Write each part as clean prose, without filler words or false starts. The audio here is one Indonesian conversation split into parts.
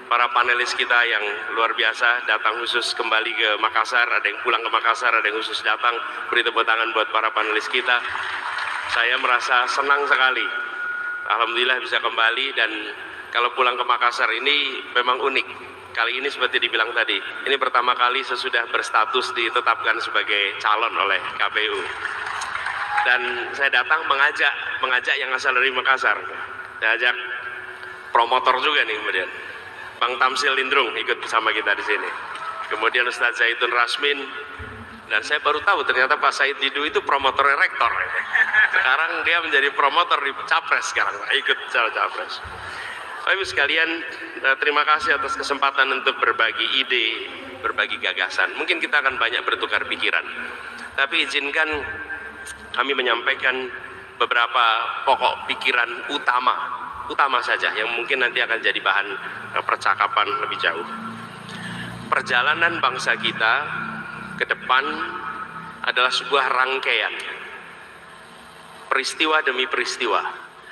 para panelis kita yang luar biasa datang khusus kembali ke Makassar, ada yang pulang ke Makassar, ada yang khusus datang. Beri tepuk tangan buat para panelis kita. Saya merasa senang sekali, alhamdulillah bisa kembali. Dan kalau pulang ke Makassar ini memang unik. Kali ini seperti dibilang tadi, ini pertama kali sesudah berstatus ditetapkan sebagai calon oleh KPU. Dan saya datang mengajak yang asal dari Makassar. Saya ajak promotor juga nih, kemudian Bang Tamsil Lindrung ikut bersama kita di sini. Kemudian Ustadz Zaitun Rasmin, dan saya baru tahu ternyata Pak Said Didu itu promotornya rektor. Sekarang dia menjadi promotor di Capres sekarang, ikut Capres. Bapak Ibu sekalian, terima kasih atas kesempatan untuk berbagi ide, berbagi gagasan. Mungkin kita akan banyak bertukar pikiran, tapi izinkan kami menyampaikan beberapa pokok pikiran utama saja yang mungkin nanti akan jadi bahan percakapan lebih jauh. Perjalanan bangsa kita ke depan adalah sebuah rangkaian peristiwa demi peristiwa,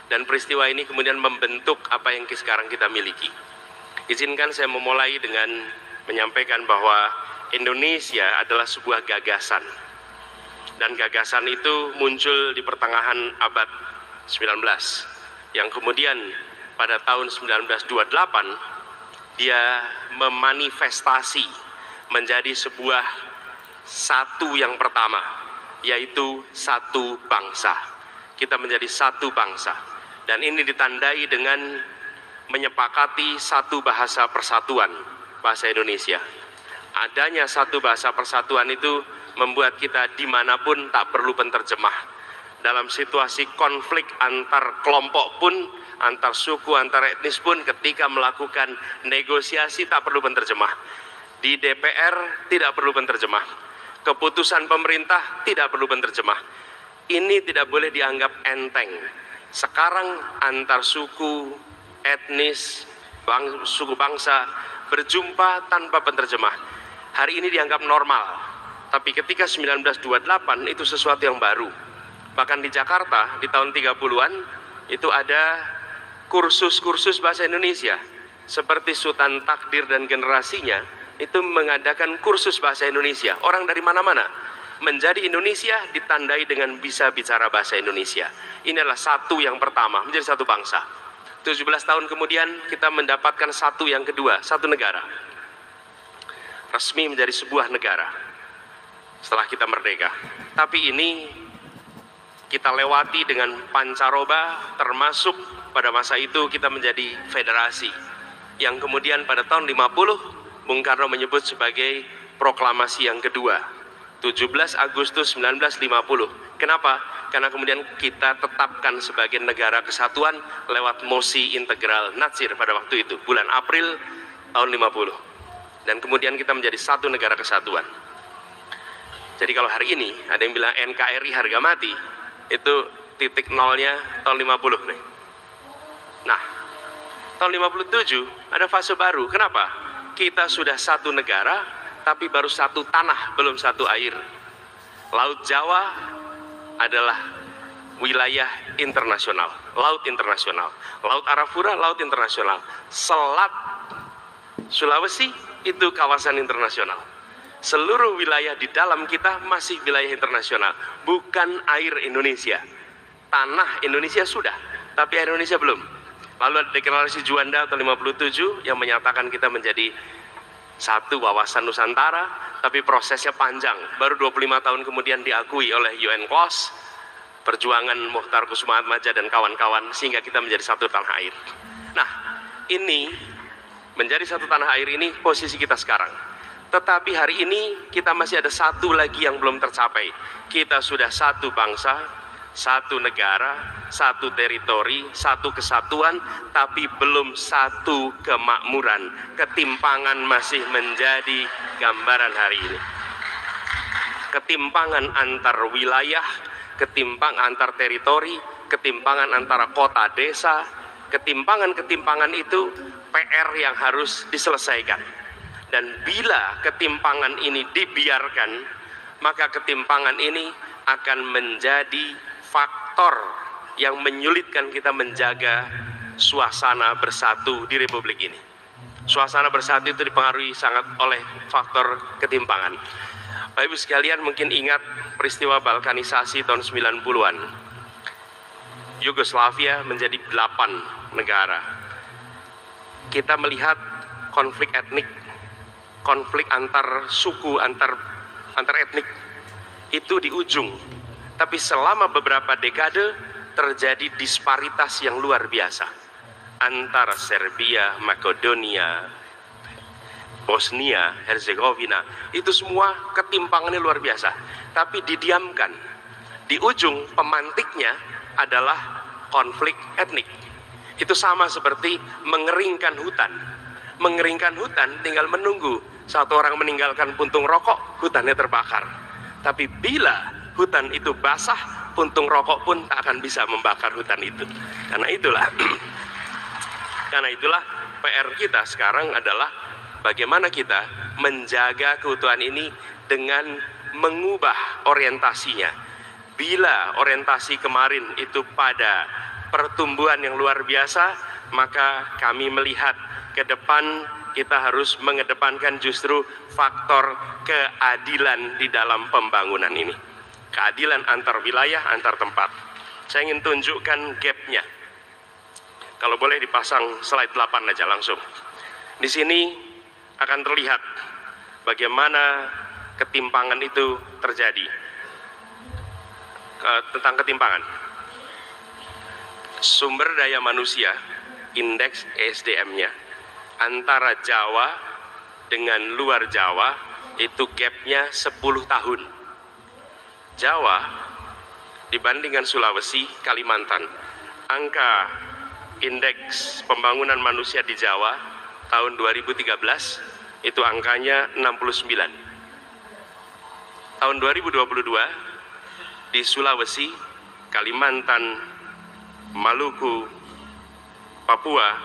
dan peristiwa ini kemudian membentuk apa yang sekarang kita miliki. Izinkan saya memulai dengan menyampaikan bahwa Indonesia adalah sebuah gagasan, dan gagasan itu muncul di pertengahan abad 19, yang kemudian pada tahun 1928 dia memanifestasi menjadi sebuah satu yang pertama, yaitu satu bangsa. Kita menjadi satu bangsa, dan ini ditandai dengan menyepakati satu bahasa persatuan, bahasa Indonesia. Adanya satu bahasa persatuan itu membuat kita dimanapun tak perlu penterjemah. Dalam situasi konflik antar kelompok pun, antar suku, antar etnis pun, ketika melakukan negosiasi tak perlu penterjemah. Di DPR tidak perlu penterjemah. Keputusan pemerintah tidak perlu penterjemah. Ini tidak boleh dianggap enteng. Sekarang antar suku, etnis, suku bangsa berjumpa tanpa penterjemah. Hari ini dianggap normal. Tapi ketika 1928 itu sesuatu yang baru. Bahkan di Jakarta di tahun 30-an itu ada kursus-kursus bahasa Indonesia. Seperti Sultan Takdir dan generasinya itu mengadakan kursus bahasa Indonesia. Orang dari mana-mana. Menjadi Indonesia ditandai dengan bisa bicara bahasa Indonesia. Ini adalah satu yang pertama, menjadi satu bangsa. 17 tahun kemudian kita mendapatkan satu yang kedua, satu negara. Resmi menjadi sebuah negara setelah kita merdeka. Tapi ini kita lewati dengan pancaroba, termasuk pada masa itu kita menjadi federasi, yang kemudian pada tahun 50 Bung Karno menyebut sebagai proklamasi yang kedua, 17 Agustus 1950. Kenapa? Karena kemudian kita tetapkan sebagai negara kesatuan lewat mosi integral Natsir pada waktu itu, bulan April tahun 50. Dan kemudian kita menjadi satu negara kesatuan. Jadi kalau hari ini ada yang bilang NKRI harga mati, itu titik nolnya tahun 50 nih. Nah, tahun 57 ada fase baru. Kenapa? Kita sudah satu negara, tapi baru satu tanah, belum satu air. Laut Jawa adalah wilayah internasional, laut internasional. Laut Arafura, laut internasional. Selat Sulawesi itu kawasan internasional. Seluruh wilayah di dalam kita masih wilayah internasional, bukan air Indonesia. Tanah Indonesia sudah, tapi air Indonesia belum. Lalu ada deklarasi Juanda tahun 57 yang menyatakan kita menjadi satu wawasan Nusantara, tapi prosesnya panjang. Baru 25 tahun kemudian diakui oleh UNCLOS, perjuangan Muchtar Kusuma-Atmaja dan kawan-kawan, sehingga kita menjadi satu tanah air. Nah, ini menjadi satu tanah air ini posisi kita sekarang. Tetapi hari ini kita masih ada satu lagi yang belum tercapai. Kita sudah satu bangsa, satu negara, satu teritori, satu kesatuan, tapi belum satu kemakmuran. Ketimpangan masih menjadi gambaran hari ini. Ketimpangan antar wilayah, ketimpangan antar teritori, ketimpangan antara kota desa, ketimpangan-ketimpangan itu PR yang harus diselesaikan. Dan bila ketimpangan ini dibiarkan, maka ketimpangan ini akan menjadi faktor yang menyulitkan kita menjaga suasana bersatu di Republik ini. suasana bersatu itu dipengaruhi sangat oleh faktor ketimpangan. Bapak Ibu sekalian mungkin ingat peristiwa balkanisasi tahun 90-an. Yugoslavia menjadi 8 negara. Kita melihat konflik etnik, konflik antar suku, antar etnik itu di ujung. Tapi selama beberapa dekade terjadi disparitas yang luar biasa antara Serbia, Makedonia, Bosnia, Herzegovina. Itu semua ketimpangannya luar biasa. Tapi didiamkan. Di ujung pemantiknya adalah konflik etnik. Itu sama seperti mengeringkan hutan. Mengeringkan hutan tinggal menunggu satu orang meninggalkan puntung rokok, hutannya terbakar. Tapi bila hutan itu basah, puntung rokok pun tak akan bisa membakar hutan itu. Karena itulah PR kita sekarang adalah bagaimana kita menjaga keutuhan ini dengan mengubah orientasinya. Bila orientasi kemarin itu pada pertumbuhan yang luar biasa, maka kami melihat ke depan kita harus mengedepankan justru faktor keadilan di dalam pembangunan ini. Keadilan antar wilayah, antar tempat. Saya ingin tunjukkan gapnya. Kalau boleh dipasang slide 8 aja langsung. Di sini akan terlihat bagaimana ketimpangan itu terjadi. Tentang ketimpangan. Sumber daya manusia, indeks ESDM-nya antara Jawa dengan luar Jawa itu gapnya 10 tahun. Jawa dibandingkan Sulawesi, Kalimantan, angka indeks pembangunan manusia di Jawa tahun 2013 itu angkanya 69. Tahun 2022 di Sulawesi, Kalimantan, Maluku, Papua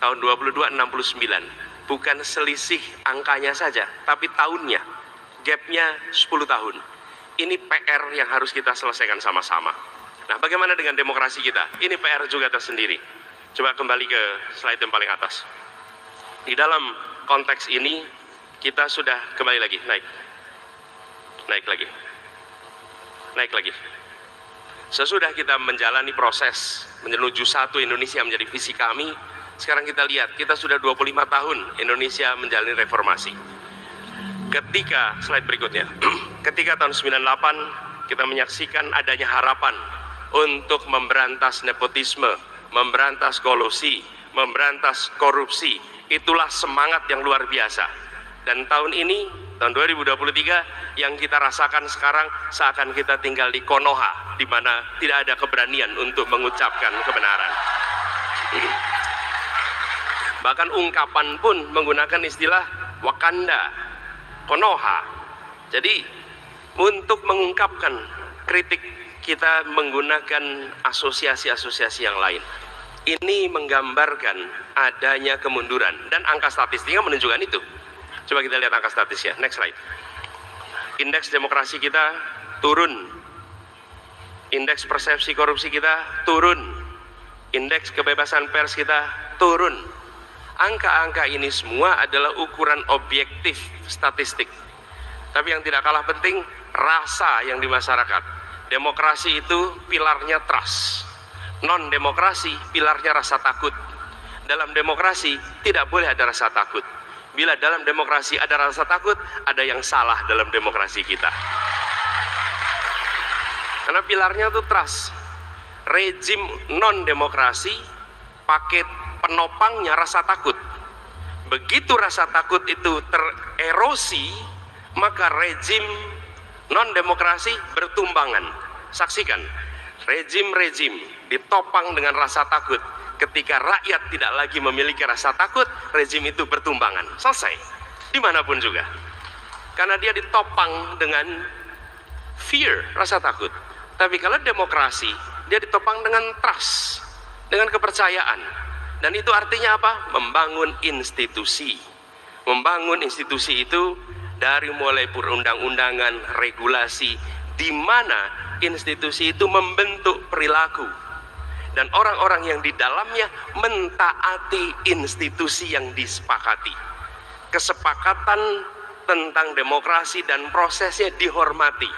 tahun 22 69. Bukan selisih angkanya saja, tapi tahunnya, gapnya 10 tahun. Ini PR yang harus kita selesaikan sama-sama. Nah, bagaimana dengan demokrasi kita? Ini PR juga tersendiri. Coba kembali ke slide yang paling atas. Di dalam konteks ini kita sudah kembali lagi naik lagi. Sesudah kita menjalani proses menuju satu Indonesia menjadi visi kami, sekarang kita lihat kita sudah 25 tahun Indonesia menjalani reformasi. Ketika slide berikutnya, ketika tahun 98 kita menyaksikan adanya harapan untuk memberantas nepotisme, memberantas kolusi, memberantas korupsi. Itulah semangat yang luar biasa. Dan tahun ini, tahun 2023, yang kita rasakan sekarang seakan kita tinggal di Konoha, di mana tidak ada keberanian untuk mengucapkan kebenaran. Bahkan ungkapan pun menggunakan istilah Wakanda, Konoha. Jadi untuk mengungkapkan kritik kita menggunakan asosiasi-asosiasi yang lain. Ini menggambarkan adanya kemunduran dan angka statistiknya menunjukkan itu. Coba kita lihat angka statistiknya. Next slide. Indeks demokrasi kita turun. Indeks persepsi korupsi kita turun. Indeks kebebasan pers kita turun. Angka-angka ini semua adalah ukuran objektif statistik. Tapi yang tidak kalah penting, rasa yang di masyarakat. Demokrasi itu pilarnya trust. Non-demokrasi pilarnya rasa takut. Dalam demokrasi tidak boleh ada rasa takut. Bila dalam demokrasi ada rasa takut, ada yang salah dalam demokrasi kita. Karena pilarnya itu trust. Rejim non-demokrasi pakai penopangnya rasa takut. Begitu rasa takut itu tererosi, maka rejim non-demokrasi bertumbangan. Saksikan, rejim-rejim ditopang dengan rasa takut. Ketika rakyat tidak lagi memiliki rasa takut, rejim itu bertumbangan. Selesai, dimanapun juga. Karena dia ditopang dengan fear, rasa takut. Tapi kalau demokrasi, dia ditopang dengan trust, dengan kepercayaan. Dan itu artinya apa? Membangun institusi. Membangun institusi itu dari mulai perundang-undangan, regulasi, di mana institusi itu membentuk perilaku. dan orang-orang yang di dalamnya mentaati institusi yang disepakati. Kesepakatan tentang demokrasi dan prosesnya dihormati,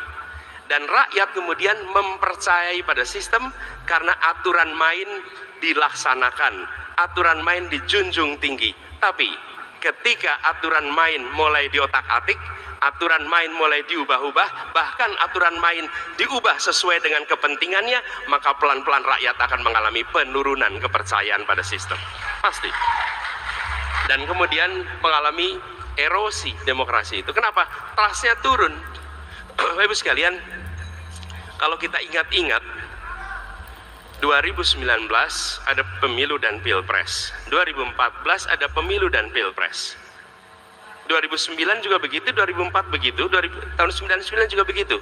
dan rakyat kemudian mempercayai pada sistem karena aturan main dilaksanakan, aturan main dijunjung tinggi. Tapi ketika aturan main mulai diotak-atik, aturan main mulai diubah-ubah, bahkan aturan main diubah sesuai dengan kepentingannya, maka pelan-pelan rakyat akan mengalami penurunan kepercayaan pada sistem. Pasti. Dan kemudian mengalami erosi demokrasi itu. Kenapa? Trustnya turun. Bapak Ibu sekalian, kalau kita ingat-ingat, 2019 ada pemilu dan pilpres, 2014 ada pemilu dan pilpres, 2009 juga begitu, 2004 begitu, tahun 99 juga begitu.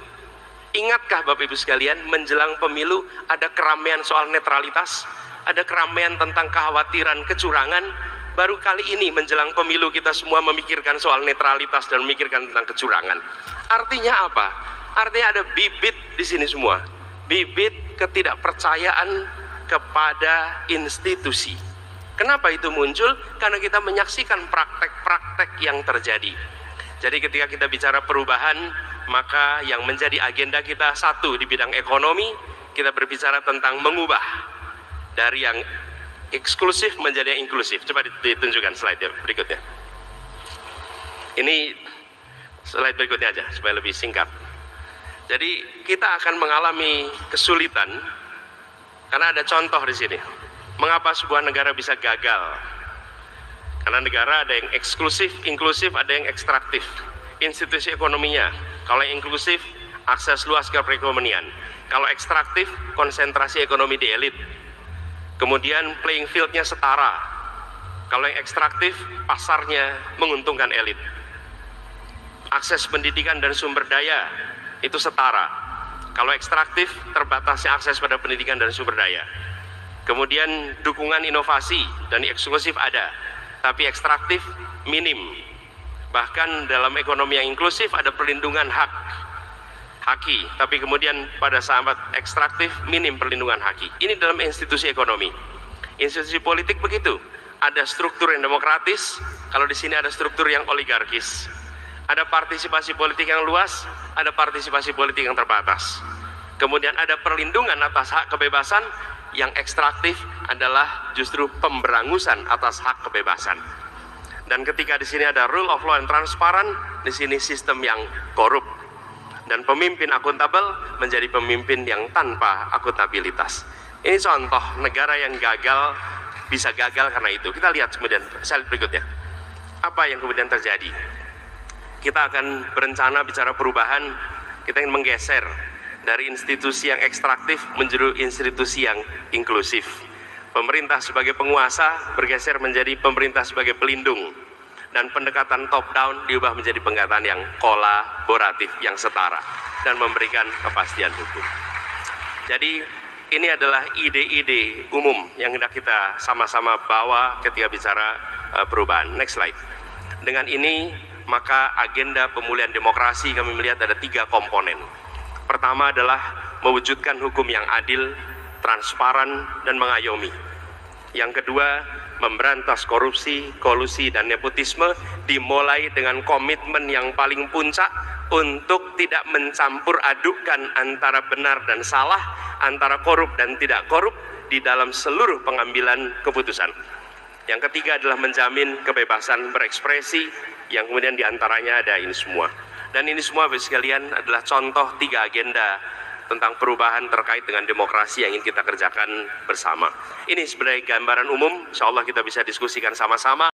Ingatkah Bapak Ibu sekalian, menjelang pemilu ada keramaian soal netralitas, ada keramaian tentang kekhawatiran kecurangan. Baru kali ini menjelang pemilu kita semua memikirkan soal netralitas dan memikirkan tentang kecurangan. Artinya apa? Artinya ada bibit di sini semua, bibit ketidakpercayaan kepada institusi. Kenapa itu muncul? Karena kita menyaksikan praktek-praktek yang terjadi. Jadi ketika kita bicara perubahan, maka yang menjadi agenda kita satu di bidang ekonomi, kita berbicara tentang mengubah dari yang eksklusif menjadi yang inklusif. Coba ditunjukkan slide berikutnya. Ini slide berikutnya aja supaya lebih singkat. Jadi kita akan mengalami kesulitan karena ada contoh di sini. Mengapa sebuah negara bisa gagal? Karena negara ada yang eksklusif, inklusif, ada yang ekstraktif. Institusi ekonominya, kalau yang inklusif, akses luas ke perekonomian. Kalau ekstraktif, konsentrasi ekonomi di elit. Kemudian playing field-nya setara. Kalau yang ekstraktif, pasarnya menguntungkan elit. Akses pendidikan dan sumber daya itu setara. Kalau ekstraktif, terbatasnya akses pada pendidikan dan sumber daya. Kemudian dukungan inovasi dan eksklusif ada, tapi ekstraktif minim. Bahkan dalam ekonomi yang inklusif ada perlindungan haki, tapi kemudian pada saat ekstraktif minim perlindungan haki. Ini dalam institusi ekonomi. Institusi politik begitu. Ada struktur yang demokratis, kalau di sini ada struktur yang oligarkis. Ada partisipasi politik yang luas, ada partisipasi politik yang terbatas. Kemudian ada perlindungan atas hak kebebasan, yang ekstraktif adalah justru pemberangusan atas hak kebebasan. Dan ketika di sini ada rule of law and transparan, di sini sistem yang korup. Dan pemimpin akuntabel menjadi pemimpin yang tanpa akuntabilitas. Ini contoh negara yang gagal, bisa gagal karena itu. Kita lihat kemudian slide berikutnya. Apa yang kemudian terjadi? Kita akan berencana bicara perubahan, kita ingin menggeser dari institusi yang ekstraktif menjadi institusi yang inklusif. Pemerintah sebagai penguasa bergeser menjadi pemerintah sebagai pelindung, dan pendekatan top down diubah menjadi pendekatan yang kolaboratif, yang setara, dan memberikan kepastian hukum. Jadi ini adalah ide-ide umum yang hendak kita sama-sama bawa ketika bicara perubahan. Next slide. Dengan ini maka agenda pemulihan demokrasi kami melihat ada 3 komponen. Pertama adalah mewujudkan hukum yang adil, transparan, dan mengayomi. Yang kedua, memberantas korupsi, kolusi, dan nepotisme, dimulai dengan komitmen yang paling puncak untuk tidak mencampur adukkan antara benar dan salah, antara korup dan tidak korup di dalam seluruh pengambilan keputusan. Yang ketiga adalah menjamin kebebasan berekspresi, yang kemudian diantaranya ada ini semua. Dan ini semua Bapak sekalian adalah contoh 3 agenda tentang perubahan terkait dengan demokrasi yang ingin kita kerjakan bersama. Ini sebenarnya gambaran umum, insya Allah kita bisa diskusikan sama-sama.